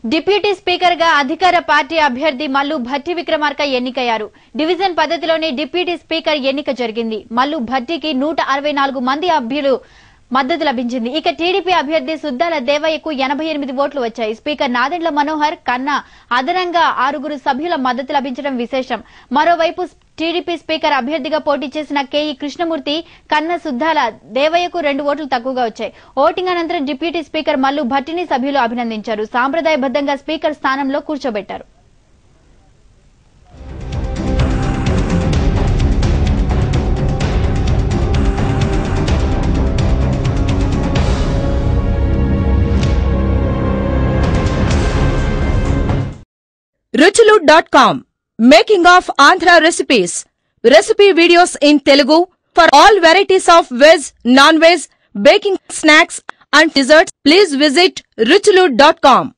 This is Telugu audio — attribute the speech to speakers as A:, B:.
A: డిప్యూటీ స్పీకర్ గా అధికార పార్టీ అభ్యర్థి మల్లు భట్టి విక్రమార్క ఎన్నికయ్యారు. డివిజన్ పద్ధతిలోనే డిప్యూటీ స్పీకర్ ఎన్నిక జరిగింది. మల్లు భట్టికి 164 మంది అభ్యర్థులు మద్దతు లభించింది. ఇక టీడీపీ అభ్యర్థి సుద్దాల దేవయ్యకు 88 ఓట్లు వచ్చాయి. స్పీకర్ నాదెండ్ల మనోహర్ కన్నా అదనంగా 6 సభ్యుల మద్దతు లభించడం విశేషం. మరోవైపు టీడీపీ స్పీకర్ అభ్యర్థిగా పోటీ చేసిన కేఈ కృష్ణమూర్తి కన్నా సుద్దాల దేవయ్యకు 2 ఓట్లు తక్కువగా వచ్చాయి. ఓటింగ్ అనంతరం డిప్యూటీ స్పీకర్ మల్లు భట్టిని సభ్యులు అభినందించారు. సాంప్రదాయబద్దంగా స్పీకర్ స్థానంలో కూర్చోబెట్టారు.
B: Ruchulu.com Making of Andhra recipes. Recipe videos in Telugu for all varieties of veg, non-veg, baking snacks and desserts. Please visit Ruchulu.com.